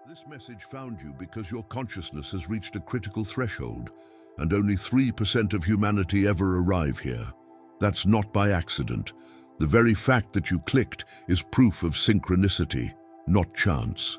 This message found you because your consciousness has reached a critical threshold, and only 3% of humanity ever arrive here. That's not by accident. The very fact that you clicked is proof of synchronicity, not chance.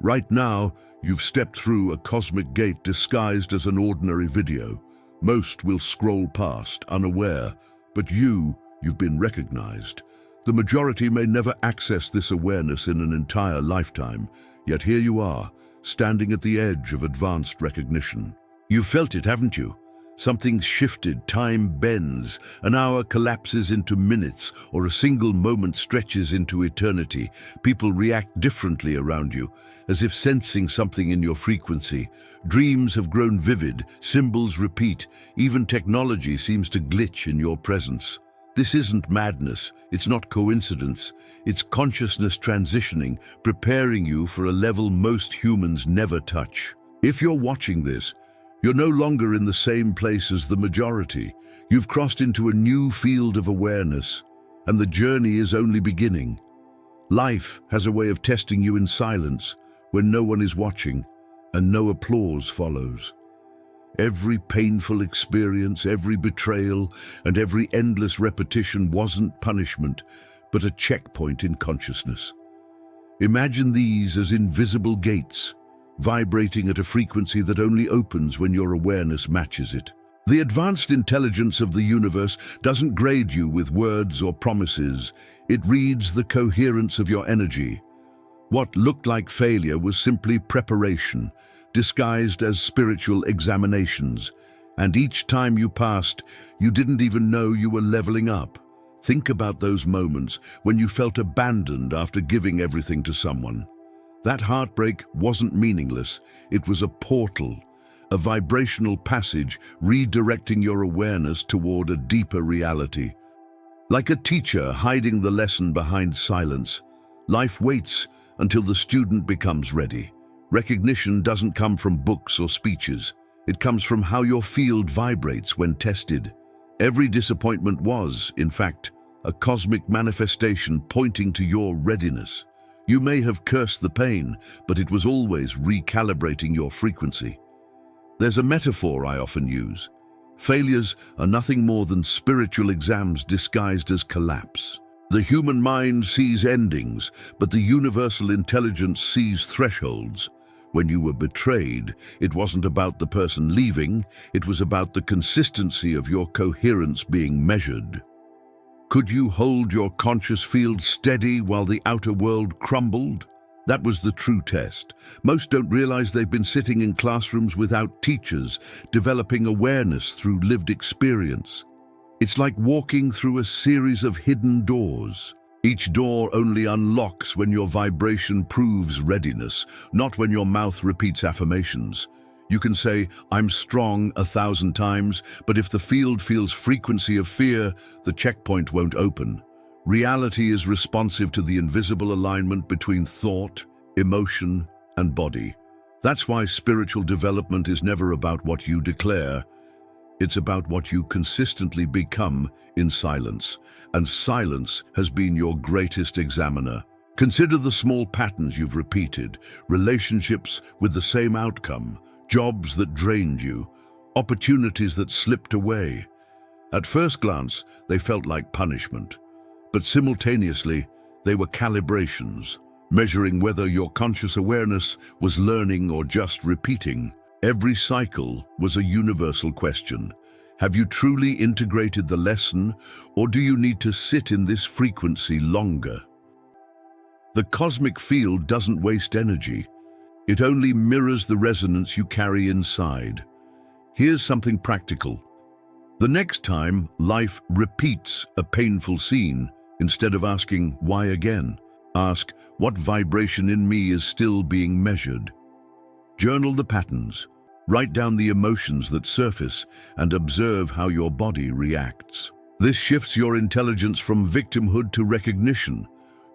Right now, you've stepped through a cosmic gate disguised as an ordinary video. Most will scroll past, unaware, but you've been recognized. The majority may never access this awareness in an entire lifetime, yet here you are, standing at the edge of advanced recognition. You've felt it, haven't you? Something's shifted, time bends, an hour collapses into minutes, or a single moment stretches into eternity. People react differently around you, as if sensing something in your frequency. Dreams have grown vivid, symbols repeat, even technology seems to glitch in your presence. This isn't madness, it's not coincidence, it's consciousness transitioning, preparing you for a level most humans never touch. If you're watching this, you're no longer in the same place as the majority. You've crossed into a new field of awareness, and the journey is only beginning. Life has a way of testing you in silence, when no one is watching, and no applause follows. Every painful experience, every betrayal, and every endless repetition wasn't punishment, but a checkpoint in consciousness. Imagine these as invisible gates, vibrating at a frequency that only opens when your awareness matches it. The advanced intelligence of the universe doesn't grade you with words or promises. It reads the coherence of your energy. What looked like failure was simply preparation, disguised as spiritual examinations. And each time you passed, you didn't even know you were leveling up. Think about those moments when you felt abandoned after giving everything to someone. That heartbreak wasn't meaningless. It was a portal, a vibrational passage redirecting your awareness toward a deeper reality. Like a teacher hiding the lesson behind silence, life waits until the student becomes ready. Recognition doesn't come from books or speeches. It comes from how your field vibrates when tested. Every disappointment was, in fact, a cosmic manifestation pointing to your readiness. You may have cursed the pain, but it was always recalibrating your frequency. There's a metaphor I often use. Failures are nothing more than spiritual exams disguised as collapse. The human mind sees endings, but the universal intelligence sees thresholds. When you were betrayed, it wasn't about the person leaving, it was about the consistency of your coherence being measured. Could you hold your conscious field steady while the outer world crumbled? That was the true test. Most don't realize they've been sitting in classrooms without teachers, developing awareness through lived experience. It's like walking through a series of hidden doors. Each door only unlocks when your vibration proves readiness, not when your mouth repeats affirmations. You can say, "I'm strong," 1,000 times, but if the field feels frequency of fear, the checkpoint won't open. Reality is responsive to the invisible alignment between thought, emotion, and body. That's why spiritual development is never about what you declare. It's about what you consistently become in silence, and silence has been your greatest examiner. Consider the small patterns you've repeated, relationships with the same outcome, jobs that drained you, opportunities that slipped away. At first glance, they felt like punishment, but simultaneously, they were calibrations, measuring whether your conscious awareness was learning or just repeating. Every cycle was a universal question. Have you truly integrated the lesson, or do you need to sit in this frequency longer? The cosmic field doesn't waste energy. It only mirrors the resonance you carry inside. Here's something practical. The next time life repeats a painful scene, instead of asking, "Why again?" ask, "What vibration in me is still being measured?" Journal the patterns, write down the emotions that surface, and observe how your body reacts. This shifts your intelligence from victimhood to recognition.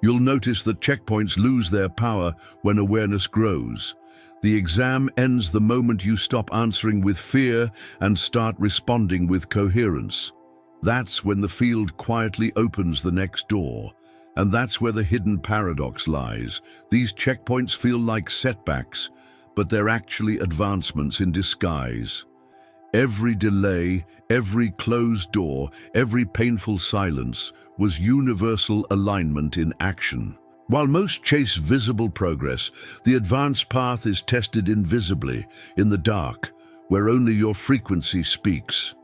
You'll notice that checkpoints lose their power when awareness grows. The exam ends the moment you stop answering with fear and start responding with coherence. That's when the field quietly opens the next door, And that's where the hidden paradox lies. These checkpoints feel like setbacks, but they're actually advancements in disguise. Every delay, every closed door, every painful silence was universal alignment in action. While most chase visible progress, the advanced path is tested invisibly, in the dark, where only your frequency speaks.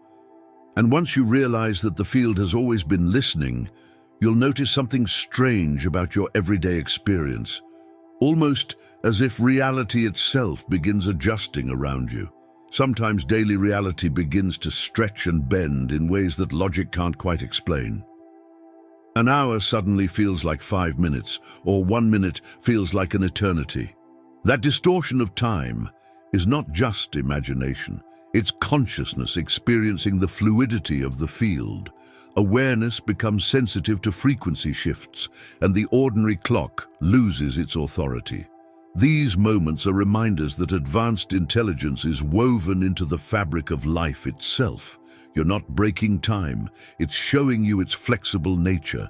And once you realize that the field has always been listening, you'll notice something strange about your everyday experience, almost as if reality itself begins adjusting around you. Sometimes daily reality begins to stretch and bend in ways that logic can't quite explain. An hour suddenly feels like 5 minutes, or 1 minute feels like an eternity. That distortion of time is not just imagination, it's consciousness experiencing the fluidity of the field. Awareness becomes sensitive to frequency shifts, and the ordinary clock loses its authority. These moments are reminders that advanced intelligence is woven into the fabric of life itself. You're not breaking time, it's showing you its flexible nature.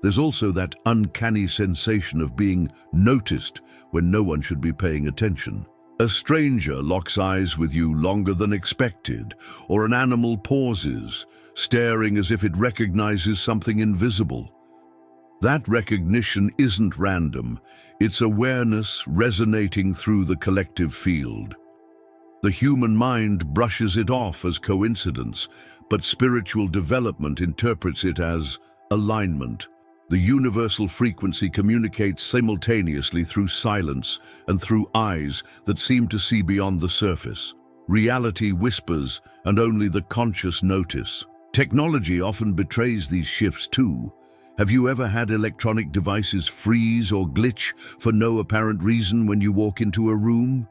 There's also that uncanny sensation of being noticed when no one should be paying attention. A stranger locks eyes with you longer than expected, or an animal pauses, staring as if it recognizes something invisible. That recognition isn't random, it's awareness resonating through the collective field. The human mind brushes it off as coincidence, but spiritual development interprets it as alignment. The universal frequency communicates simultaneously through silence and through eyes that seem to see beyond the surface. Reality whispers, and only the conscious notice. Technology often betrays these shifts too. Have you ever had electronic devices freeze or glitch for no apparent reason when you walk into a room?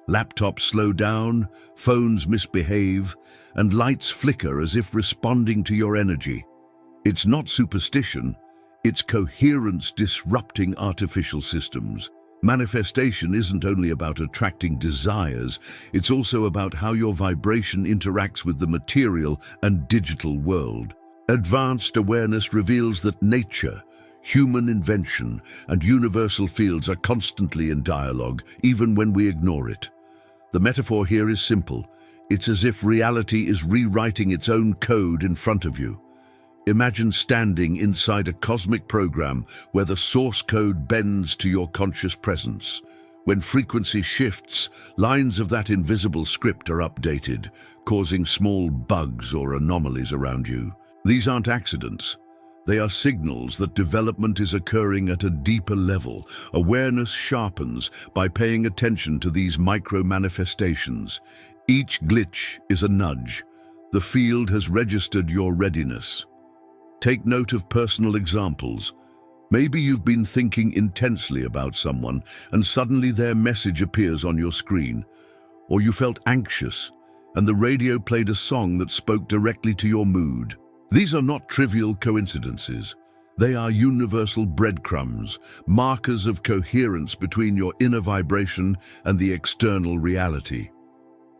Laptops slow down, phones misbehave, and lights flicker as if responding to your energy. It's not superstition, it's coherence disrupting artificial systems. Manifestation isn't only about attracting desires, it's also about how your vibration interacts with the material and digital world. Advanced awareness reveals that nature, human invention, and universal fields are constantly in dialogue, even when we ignore it. The metaphor here is simple. It's as if reality is rewriting its own code in front of you. Imagine standing inside a cosmic program where the source code bends to your conscious presence. When frequency shifts, lines of that invisible script are updated, causing small bugs or anomalies around you. These aren't accidents. They are signals that development is occurring at a deeper level. Awareness sharpens by paying attention to these micro-manifestations. Each glitch is a nudge. The field has registered your readiness. Take note of personal examples. Maybe you've been thinking intensely about someone and suddenly their message appears on your screen. Or you felt anxious and the radio played a song that spoke directly to your mood. These are not trivial coincidences. They are universal breadcrumbs, markers of coherence between your inner vibration and the external reality.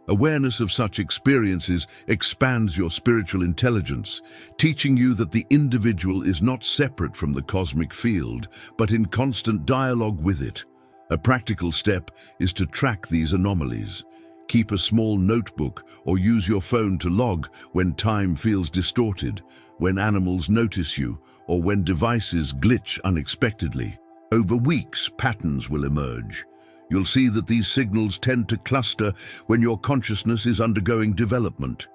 Awareness of such experiences expands your spiritual intelligence, teaching you that the individual is not separate from the cosmic field, but in constant dialogue with it. A practical step is to track these anomalies. Keep a small notebook or use your phone to log when time feels distorted, when animals notice you, or when devices glitch unexpectedly. Over weeks, patterns will emerge. You'll see that these signals tend to cluster when your consciousness is undergoing development.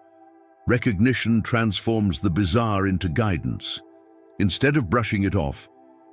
Recognition transforms the bizarre into guidance. Instead of brushing it off,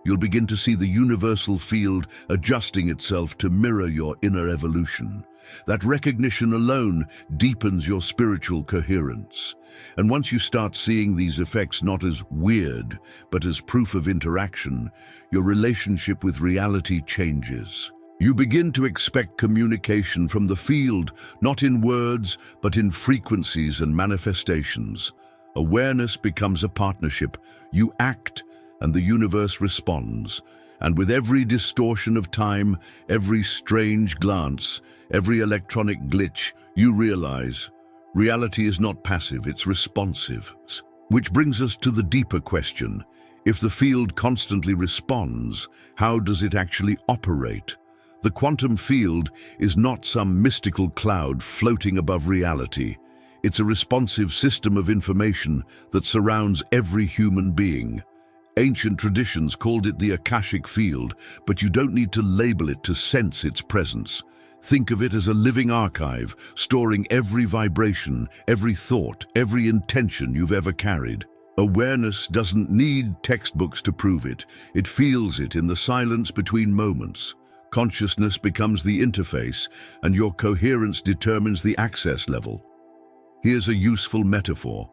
you'll begin to see the universal field adjusting itself to mirror your inner evolution. That recognition alone deepens your spiritual coherence. And once you start seeing these effects not as weird, but as proof of interaction, your relationship with reality changes. You begin to expect communication from the field, not in words, but in frequencies and manifestations. Awareness becomes a partnership. You act, and the universe responds. And with every distortion of time, every strange glance, every electronic glitch, you realize reality is not passive, it's responsive. Which brings us to the deeper question. If the field constantly responds, how does it actually operate? The quantum field is not some mystical cloud floating above reality. It's a responsive system of information that surrounds every human being. Ancient traditions called it the Akashic field, but you don't need to label it to sense its presence. Think of it as a living archive, storing every vibration, every thought, every intention you've ever carried. Awareness doesn't need textbooks to prove it. It feels it in the silence between moments. Consciousness becomes the interface, and your coherence determines the access level. Here's a useful metaphor.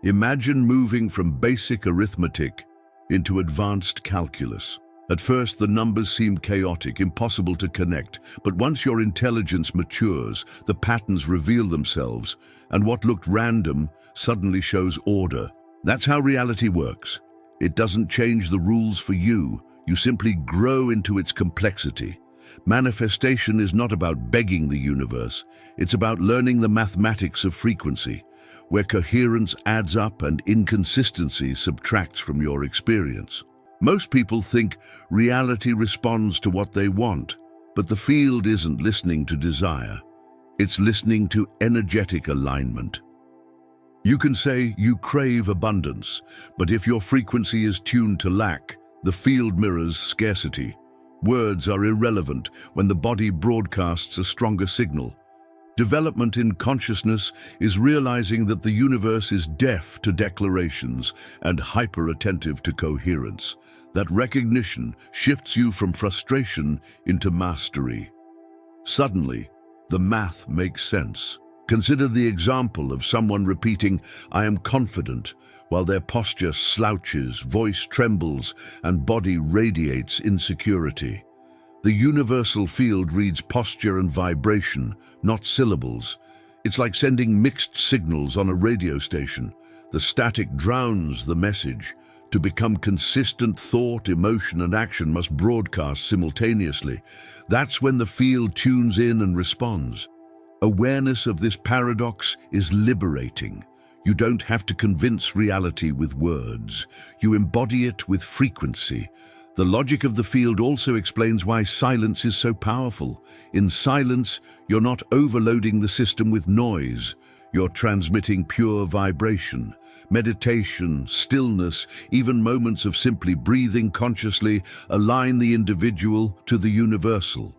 Imagine moving from basic arithmetic into advanced calculus. At first, the numbers seem chaotic, impossible to connect, but once your intelligence matures, the patterns reveal themselves, and what looked random suddenly shows order. That's how reality works. It doesn't change the rules for you. You simply grow into its complexity. Manifestation is not about begging the universe. It's about learning the mathematics of frequency, where coherence adds up and inconsistency subtracts from your experience. Most people think reality responds to what they want, but the field isn't listening to desire. It's listening to energetic alignment. You can say you crave abundance, but if your frequency is tuned to lack, the field mirrors scarcity. Words are irrelevant when the body broadcasts a stronger signal. Development in consciousness is realizing that the universe is deaf to declarations and hyper-attentive to coherence. That recognition shifts you from frustration into mastery. Suddenly, the math makes sense. Consider the example of someone repeating, "I am confident," while their posture slouches, voice trembles, and body radiates insecurity. The universal field reads posture and vibration, not syllables. It's like sending mixed signals on a radio station. The static drowns the message. To become consistent, thought, emotion, and action must broadcast simultaneously. That's when the field tunes in and responds. Awareness of this paradox is liberating. You don't have to convince reality with words. You embody it with frequency. The logic of the field also explains why silence is so powerful. In silence, you're not overloading the system with noise. You're transmitting pure vibration. Meditation, stillness, even moments of simply breathing consciously align the individual to the universal.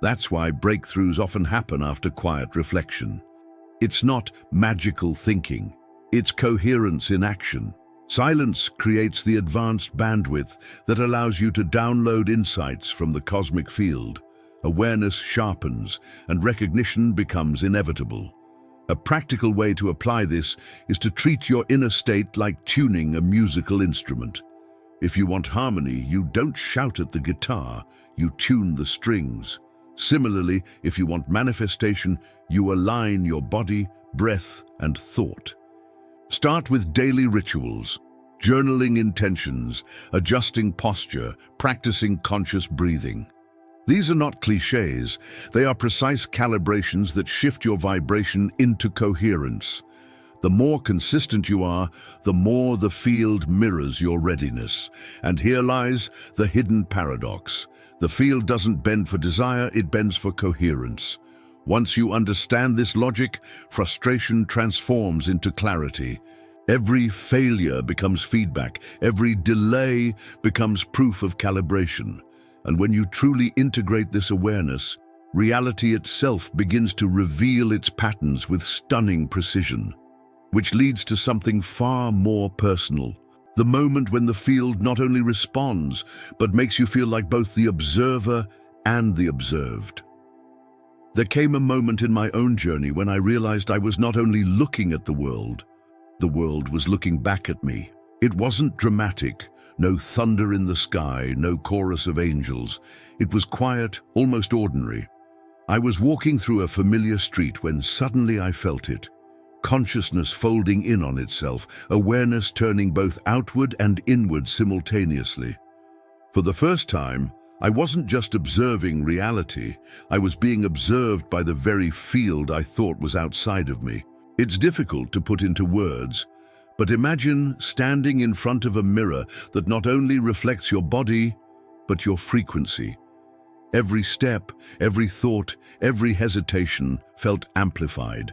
That's why breakthroughs often happen after quiet reflection. It's not magical thinking. It's coherence in action. Silence creates the advanced bandwidth that allows you to download insights from the cosmic field. Awareness sharpens, and recognition becomes inevitable. A practical way to apply this is to treat your inner state like tuning a musical instrument. If you want harmony, you don't shout at the guitar, you tune the strings. Similarly, if you want manifestation, you align your body, breath, and thought. Start with daily rituals, journaling intentions, adjusting posture, practicing conscious breathing. These are not cliches, they are precise calibrations that shift your vibration into coherence. The more consistent you are, the more the field mirrors your readiness. And here lies the hidden paradox. The field doesn't bend for desire, it bends for coherence. Once you understand this logic, frustration transforms into clarity. Every failure becomes feedback. Every delay becomes proof of calibration. And when you truly integrate this awareness, reality itself begins to reveal its patterns with stunning precision, which leads to something far more personal. The moment when the field not only responds, but makes you feel like both the observer and the observed. There came a moment in my own journey when I realized I was not only looking at the world was looking back at me. It wasn't dramatic, no thunder in the sky, no chorus of angels. It was quiet, almost ordinary. I was walking through a familiar street when suddenly I felt it. Consciousness folding in on itself, awareness turning both outward and inward simultaneously. For the first time, I wasn't just observing reality, I was being observed by the very field I thought was outside of me. It's difficult to put into words, But imagine standing in front of a mirror that not only reflects your body, but your frequency. Every step, every thought, every hesitation felt amplified,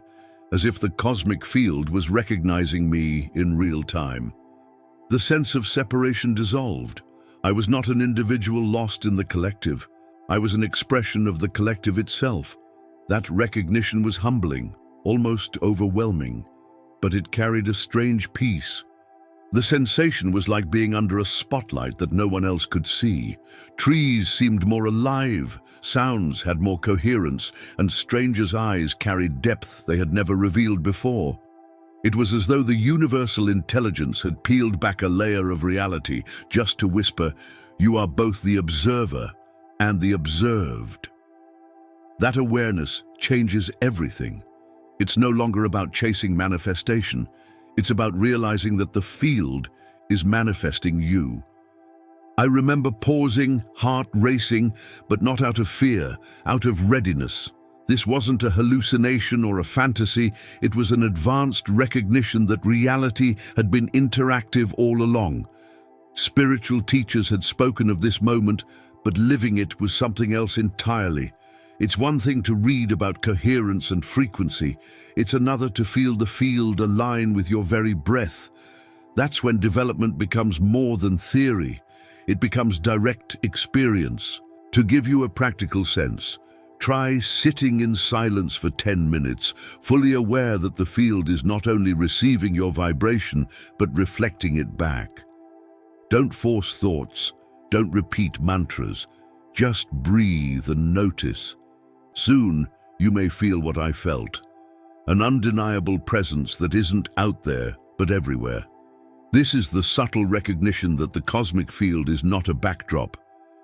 as if the cosmic field was recognizing me in real time. The sense of separation dissolved. I was not an individual lost in the collective. I was an expression of the collective itself. That recognition was humbling, almost overwhelming, but it carried a strange peace. The sensation was like being under a spotlight that no one else could see. Trees seemed more alive, sounds had more coherence, and strangers' eyes carried depth they had never revealed before. It was as though the universal intelligence had peeled back a layer of reality just to whisper, "You are both the observer and the observed." That awareness changes everything. It's no longer about chasing manifestation. It's about realizing that the field is manifesting you. I remember pausing, heart racing, but not out of fear, out of readiness. This wasn't a hallucination or a fantasy, it was an advanced recognition that reality had been interactive all along. Spiritual teachers had spoken of this moment, but living it was something else entirely. It's one thing to read about coherence and frequency. It's another to feel the field align with your very breath. That's when development becomes more than theory. It becomes direct experience. To give you a practical sense, try sitting in silence for 10 minutes, fully aware that the field is not only receiving your vibration, but reflecting it back. Don't force thoughts. Don't repeat mantras. Just breathe and notice. Soon, you may feel what I felt. An undeniable presence that isn't out there, but everywhere. This is the subtle recognition that the cosmic field is not a backdrop.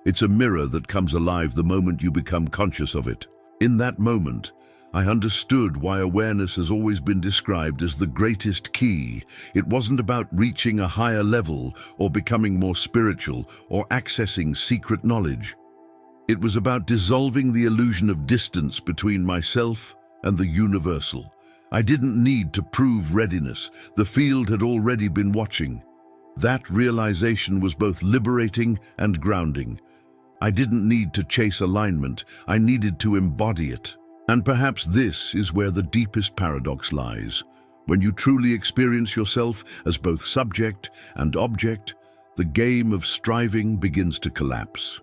It's a mirror that comes alive the moment you become conscious of it. In that moment, I understood why awareness has always been described as the greatest key. It wasn't about reaching a higher level or becoming more spiritual or accessing secret knowledge. It was about dissolving the illusion of distance between myself and the universal. I didn't need to prove readiness. The field had already been watching. That realization was both liberating and grounding. I didn't need to chase alignment. I needed to embody it. And perhaps this is where the deepest paradox lies. When you truly experience yourself as both subject and object, the game of striving begins to collapse.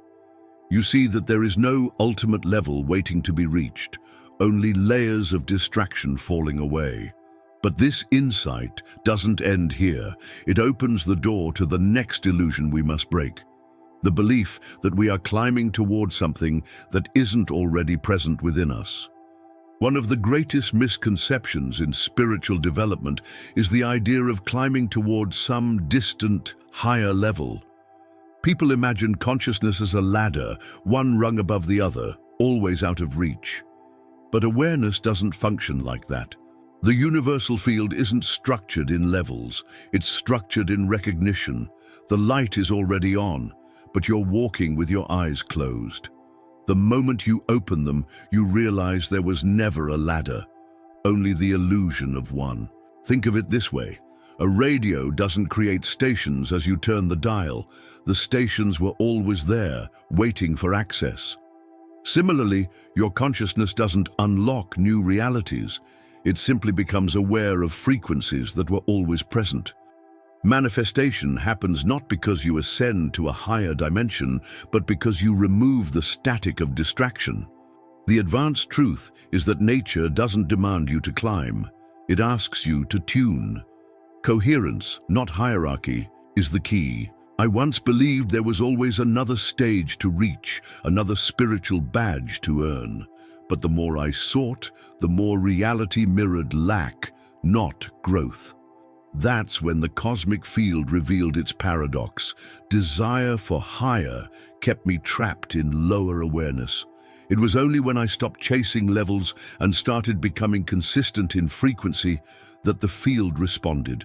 You see that there is no ultimate level waiting to be reached, only layers of distraction falling away. But this insight doesn't end here. It opens the door to the next illusion we must break. The belief that we are climbing toward something that isn't already present within us. One of the greatest misconceptions in spiritual development is the idea of climbing toward some distant, higher level. People imagine consciousness as a ladder, one rung above the other, always out of reach. But awareness doesn't function like that. The universal field isn't structured in levels, it's structured in recognition. The light is already on, but you're walking with your eyes closed. The moment you open them, you realize there was never a ladder, only the illusion of one. Think of it this way. A radio doesn't create stations as you turn the dial. The stations were always there, waiting for access. Similarly, your consciousness doesn't unlock new realities. It simply becomes aware of frequencies that were always present. Manifestation happens not because you ascend to a higher dimension, but because you remove the static of distraction. The advanced truth is that nature doesn't demand you to climb. It asks you to tune. Coherence, not hierarchy, is the key. I once believed there was always another stage to reach, another spiritual badge to earn. But the more I sought, the more reality mirrored lack, not growth. That's when the cosmic field revealed its paradox. Desire for higher kept me trapped in lower awareness. It was only when I stopped chasing levels and started becoming consistent in frequency that the field responded.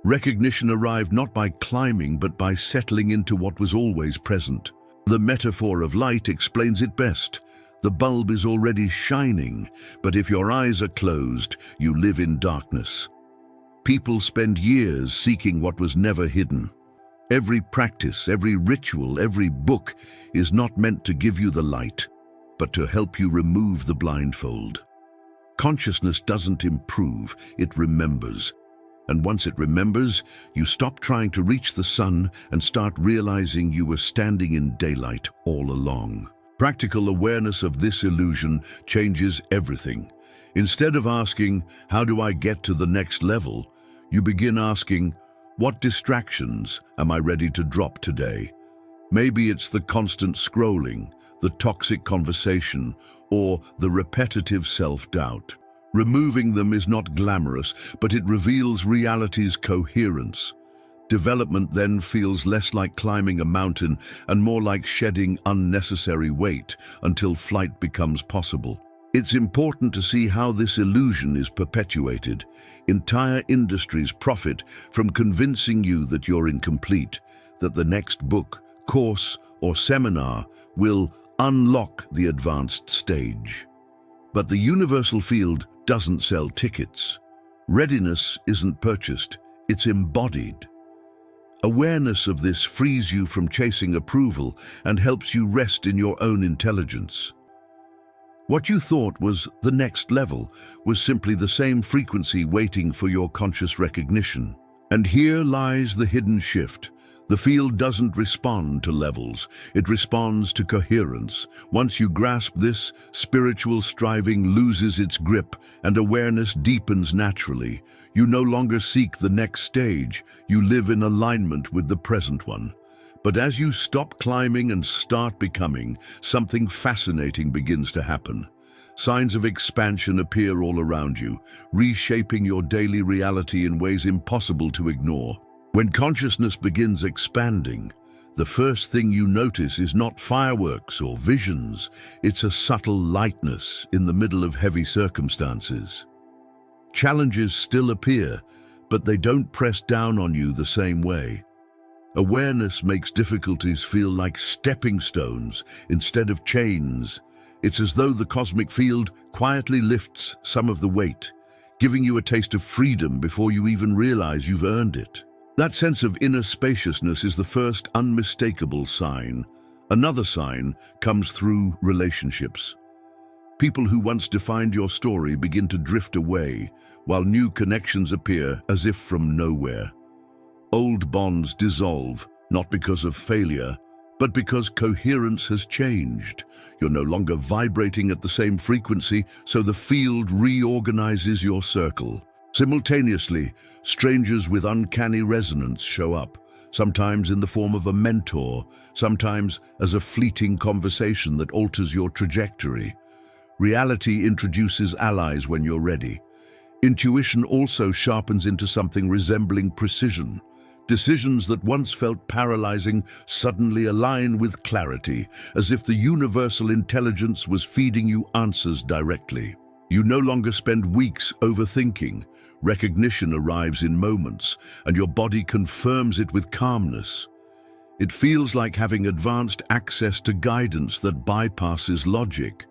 Recognition arrived not by climbing, but by settling into what was always present. The metaphor of light explains it best. The bulb is already shining, but if your eyes are closed, you live in darkness. People spend years seeking what was never hidden. Every practice, every ritual, every book is not meant to give you the light, but to help you remove the blindfold. Consciousness doesn't improve, it remembers. And once it remembers, you stop trying to reach the sun and start realizing you were standing in daylight all along. Practical awareness of this illusion changes everything. Instead of asking, "How do I get to the next level?" you begin asking, "What distractions am I ready to drop today?" Maybe it's the constant scrolling, the toxic conversation, or the repetitive self-doubt. Removing them is not glamorous, but it reveals reality's coherence. Development then feels less like climbing a mountain and more like shedding unnecessary weight until flight becomes possible. It's important to see how this illusion is perpetuated. Entire industries profit from convincing you that you're incomplete, that the next book, course, or seminar will unlock the advanced stage. But the universal field doesn't sell tickets. Readiness isn't purchased, it's embodied. Awareness of this frees you from chasing approval and helps you rest in your own intelligence. What you thought was the next level was simply the same frequency waiting for your conscious recognition. And here lies the hidden shift. The field doesn't respond to levels, it responds to coherence. Once you grasp this, spiritual striving loses its grip and awareness deepens naturally. You no longer seek the next stage, you live in alignment with the present one. But as you stop climbing and start becoming, something fascinating begins to happen. Signs of expansion appear all around you, reshaping your daily reality in ways impossible to ignore. When consciousness begins expanding, the first thing you notice is not fireworks or visions, it's a subtle lightness in the middle of heavy circumstances. Challenges still appear, but they don't press down on you the same way. Awareness makes difficulties feel like stepping stones instead of chains. It's as though the cosmic field quietly lifts some of the weight, giving you a taste of freedom before you even realize you've earned it. That sense of inner spaciousness is the first unmistakable sign. Another sign comes through relationships. People who once defined your story begin to drift away, while new connections appear as if from nowhere. Old bonds dissolve, not because of failure, but because coherence has changed. You're no longer vibrating at the same frequency, so the field reorganizes your circle. Simultaneously, strangers with uncanny resonance show up, sometimes in the form of a mentor, sometimes as a fleeting conversation that alters your trajectory. Reality introduces allies when you're ready. Intuition also sharpens into something resembling precision. Decisions that once felt paralyzing suddenly align with clarity, as if the universal intelligence was feeding you answers directly. You no longer spend weeks overthinking. Recognition arrives in moments, and your body confirms it with calmness. It feels like having advanced access to guidance that bypasses logic.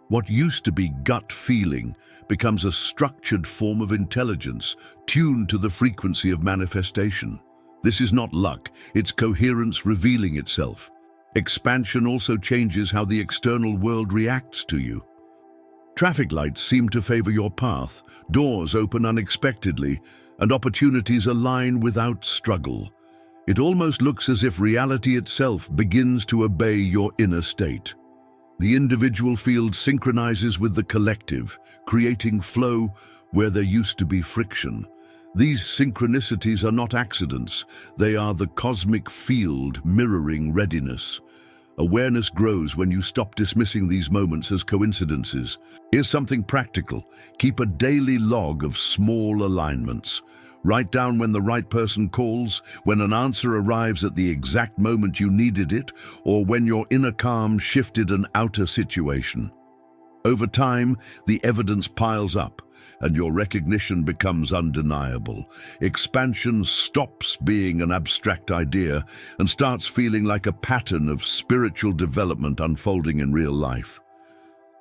What used to be gut feeling becomes a structured form of intelligence, tuned to the frequency of manifestation. This is not luck, it's coherence revealing itself. Expansion also changes how the external world reacts to you. Traffic lights seem to favor your path, doors open unexpectedly, and opportunities align without struggle. It almost looks as if reality itself begins to obey your inner state. The individual field synchronizes with the collective, creating flow where there used to be friction. These synchronicities are not accidents, they are the cosmic field mirroring readiness. Awareness grows when you stop dismissing these moments as coincidences. Here's something practical. Keep a daily log of small alignments. Write down when the right person calls, when an answer arrives at the exact moment you needed it, or when your inner calm shifted an outer situation. Over time, the evidence piles up, and your recognition becomes undeniable. Expansion stops being an abstract idea and starts feeling like a pattern of spiritual development unfolding in real life.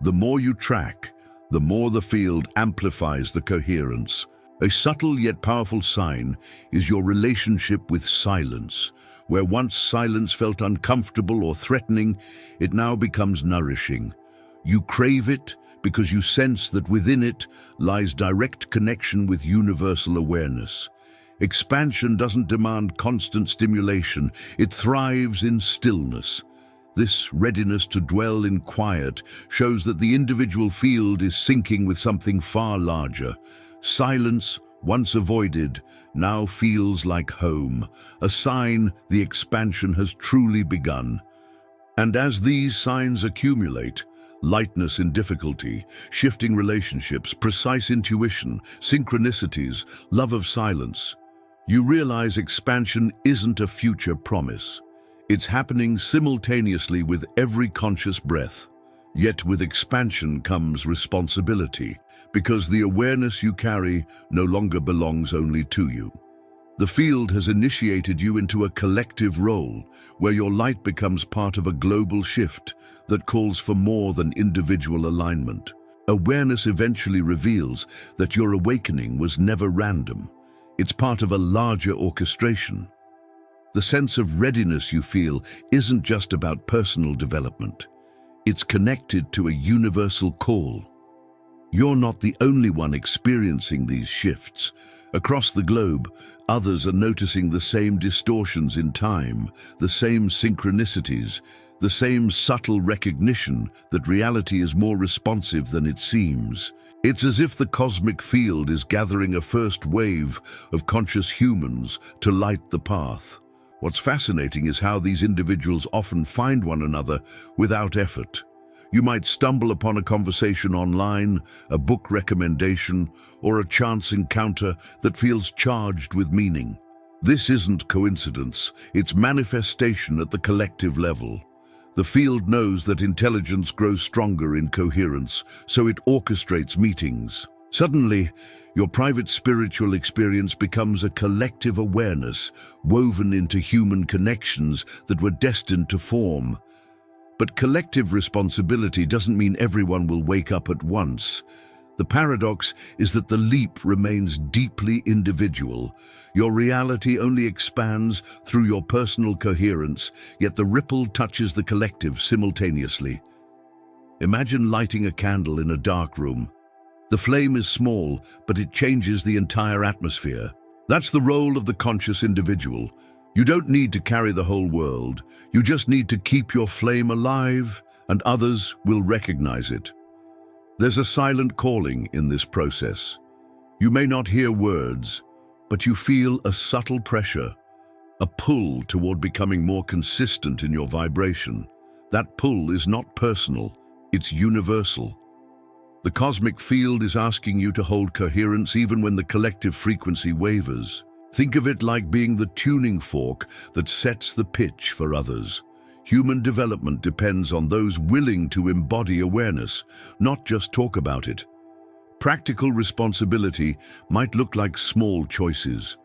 The more you track, the more the field amplifies the coherence. A subtle yet powerful sign is your relationship with silence. Where once silence felt uncomfortable or threatening, it now becomes nourishing. You crave it because you sense that within it lies direct connection with universal awareness. Expansion doesn't demand constant stimulation, it thrives in stillness. This readiness to dwell in quiet shows that the individual field is syncing with something far larger. Silence, once avoided, now feels like home, a sign the expansion has truly begun. And as these signs accumulate, lightness in difficulty, shifting relationships, precise intuition, synchronicities, love of silence, you realize expansion isn't a future promise. It's happening simultaneously with every conscious breath. Yet with expansion comes responsibility, because the awareness you carry no longer belongs only to you. The field has initiated you into a collective role, where your light becomes part of a global shift that calls for more than individual alignment. Awareness eventually reveals that your awakening was never random. It's part of a larger orchestration. The sense of readiness you feel isn't just about personal development. It's connected to a universal call. You're not the only one experiencing these shifts. Across the globe, others are noticing the same distortions in time, the same synchronicities, the same subtle recognition that reality is more responsive than it seems. It's as if the cosmic field is gathering a first wave of conscious humans to light the path. What's fascinating is how these individuals often find one another without effort. You might stumble upon a conversation online, a book recommendation, or a chance encounter that feels charged with meaning. This isn't coincidence, it's manifestation at the collective level. The field knows that intelligence grows stronger in coherence, so it orchestrates meetings. Suddenly, your private spiritual experience becomes a collective awareness woven into human connections that were destined to form. But collective responsibility doesn't mean everyone will wake up at once. The paradox is that the leap remains deeply individual. Your reality only expands through your personal coherence, yet the ripple touches the collective simultaneously. Imagine lighting a candle in a dark room. The flame is small, but it changes the entire atmosphere. That's the role of the conscious individual. You don't need to carry the whole world. You just need to keep your flame alive, and others will recognize it. There's a silent calling in this process. You may not hear words, but you feel a subtle pressure, a pull toward becoming more consistent in your vibration. That pull is not personal, it's universal. The cosmic field is asking you to hold coherence even when the collective frequency wavers. Think of it like being the tuning fork that sets the pitch for others. Human development depends on those willing to embody awareness, not just talk about it. Practical responsibility might look like small choices.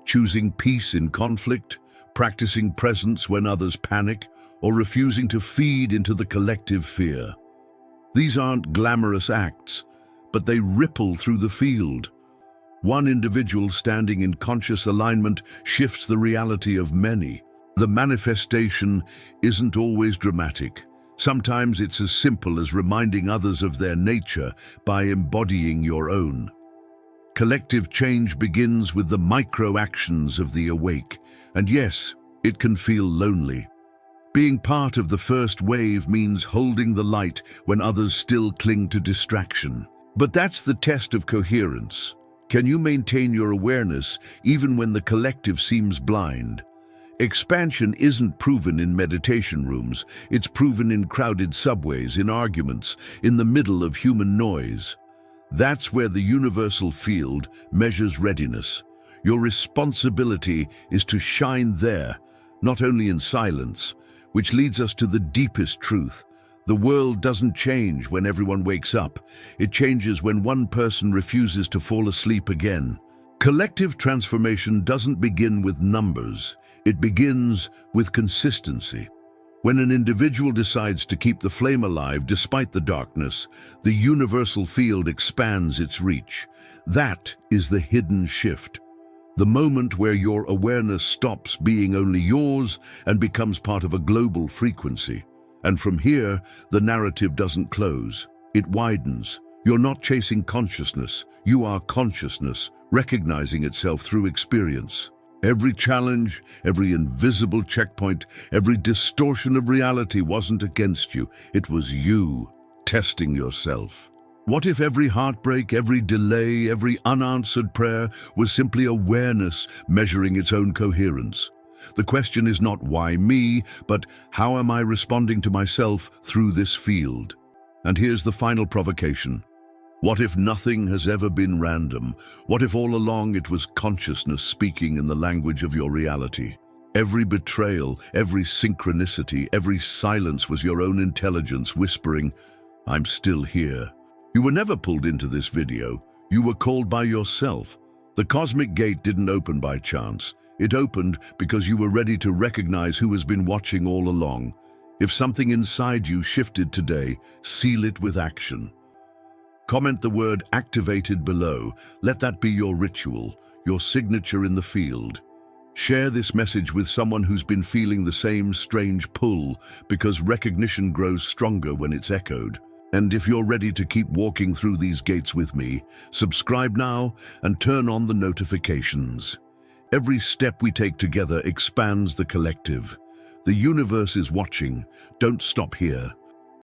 Choosing peace in conflict, practicing presence when others panic, or refusing to feed into the collective fear. These aren't glamorous acts, but they ripple through the field. One individual standing in conscious alignment shifts the reality of many. The manifestation isn't always dramatic. Sometimes it's as simple as reminding others of their nature by embodying your own. Collective change begins with the micro-actions of the awake, and yes, it can feel lonely. Being part of the first wave means holding the light when others still cling to distraction. But that's the test of coherence. Can you maintain your awareness even when the collective seems blind? Expansion isn't proven in meditation rooms. It's proven in crowded subways, in arguments, in the middle of human noise. That's where the universal field measures readiness. Your responsibility is to shine there, not only in silence, which leads us to the deepest truth. The world doesn't change when everyone wakes up. It changes when one person refuses to fall asleep again. Collective transformation doesn't begin with numbers. It begins with consistency. When an individual decides to keep the flame alive despite the darkness, the universal field expands its reach. That is the hidden shift. The moment where your awareness stops being only yours and becomes part of a global frequency. And from here, the narrative doesn't close. It widens. You're not chasing consciousness. You are consciousness, recognizing itself through experience. Every challenge, every invisible checkpoint, every distortion of reality wasn't against you. It was you testing yourself. What if every heartbreak, every delay, every unanswered prayer was simply awareness measuring its own coherence? The question is not why me, but how am I responding to myself through this field? And here's the final provocation. What if nothing has ever been random? What if all along it was consciousness speaking in the language of your reality? Every betrayal, every synchronicity, every silence was your own intelligence whispering, "I'm still here." You were never pulled into this video. You were called by yourself. The cosmic gate didn't open by chance. It opened because you were ready to recognize who has been watching all along. If something inside you shifted today, seal it with action. Comment the word activated below. Let that be your ritual, your signature in the field. Share this message with someone who's been feeling the same strange pull, because recognition grows stronger when it's echoed. And if you're ready to keep walking through these gates with me, subscribe now and turn on the notifications. Every step we take together expands the collective. The universe is watching. Don't stop here.